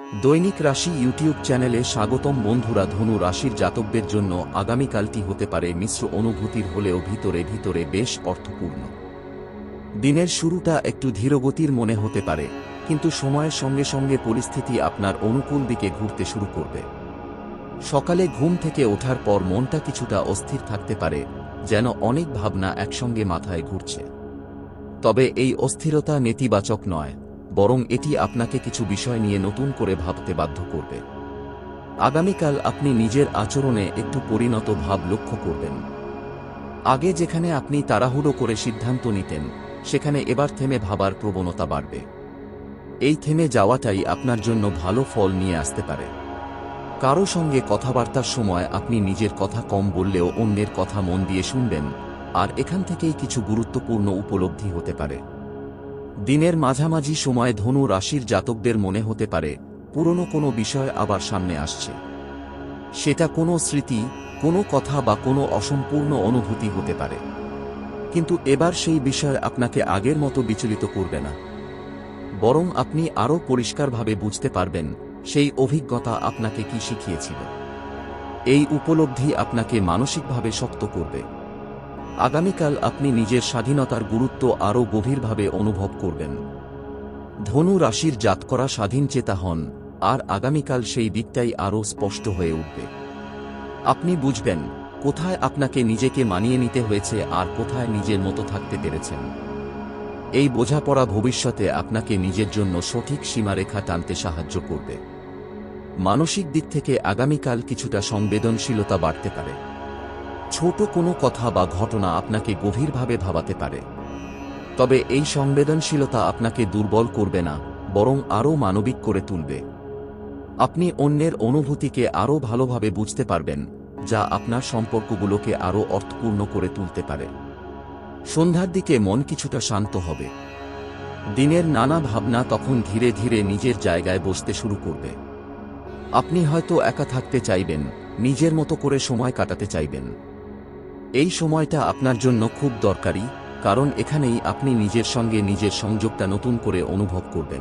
দৈনিক রাশি ইউটিউব চ্যানেলে স্বাগতম বন্ধুরা। ধনু রাশির জাতকদের জন্য আগামীকালটি হতে পারে মিশ্র অনুভূতির হলেও ভিতরে ভিতরে বেশ অর্থপূর্ণ। দিনের শুরুটা একটু ধীরগতির মনে হতে পারে, কিন্তু সময়ের সঙ্গে সঙ্গে পরিস্থিতি আপনার অনুকূল দিকে ঘুরতে শুরু করবে। সকালে ঘুম থেকে ওঠার পর মনটা কিছুটা অস্থির থাকতে পারে, যেন অনেক ভাবনা একসঙ্গে মাথায় ঘুরছে। তবে এই অস্থিরতা নেতিবাচক নয়, বরং এটি আপনাকে কিছু বিষয় নিয়ে নতুন করে ভাবতে বাধ্য করবে। আগামীকাল আপনি নিজের আচরণে একটু পরিণত ভাব লক্ষ্য করবেন। আগে যেখানে আপনি তাড়াহুড়ো করে সিদ্ধান্ত নিতেন, সেখানে এবার থেমে ভাবার প্রবণতা বাড়বে। এই থেমে যাওয়াটাই আপনার জন্য ভালো ফল নিয়ে আসতে পারে। কারো সঙ্গে কথাবার্তার সময় আপনি নিজের কথা কম বললেও অন্যের কথা মন দিয়ে শুনবেন, আর এখান থেকেই কিছু গুরুত্বপূর্ণ উপলব্ধি হতে পারে। দিনের মাঝামাঝি সময়ে ধনু রাশির জাতকদের মনে হতে পারে পুরনো কোনো বিষয় আবার সামনে আসছে। সেটা কোনো স্মৃতি, কোনো কথা বা কোনো অসম্পূর্ণ অনুভূতি হতে পারে। কিন্তু এবার সেই বিষয় আপনাকে আগের মতো বিচলিত করবে না, বরং আপনি আরও পরিষ্কারভাবে বুঝতে পারবেন সেই অভিজ্ঞতা আপনাকে কি শিখিয়েছিল। এই উপলব্ধি আপনাকে মানসিকভাবে শক্ত করবে। আগামীকাল আপনি নিজের স্বাধীনতার গুরুত্ব আরও গভীরভাবে অনুভব করবেন। ধনু রাশির জাতকরা স্বাধীনচেতা হন, আর আগামীকাল সেই দিকটাই আরও স্পষ্ট হয়ে উঠবে। আপনি বুঝবেন কোথায় আপনাকে নিজেকে মানিয়ে নিতে হয়েছে আর কোথায় নিজের মতো থাকতে পেরেছেন। এই বোঝাপড়া ভবিষ্যতে আপনাকে নিজের জন্য সঠিক সীমারেখা টানতে সাহায্য করবে। মানসিক দিক থেকে আগামীকাল কিছুটা সংবেদনশীলতা বাড়তে পারে। ছোট কোনো কথা বা ঘটনা আপনাকে গভীরভাবে ভাবাতে পারে। তবে এই সংবেদনশীলতা আপনাকে দুর্বল করবে না, বরং আরও মানবিক করে তুলবে। আপনি অন্যের অনুভূতিকে আরও ভালোভাবে বুঝতে পারবেন, যা আপনার সম্পর্কগুলোকে আরও অর্থপূর্ণ করে তুলতে পারে। সন্ধ্যার দিকে মন কিছুটা শান্ত হবে। দিনের নানা ভাবনা তখন ধীরে ধীরে নিজের জায়গায় বসতে শুরু করবে। আপনি হয়তো একা থাকতে চাইবেন, নিজের মতো করে সময় কাটাতে চাইবেন। এই সময়টা আপনার জন্য খুব দরকারি, কারণ এখানেই আপনি নিজের সঙ্গে নিজের সংযোগটা নতুন করে অনুভব করবেন।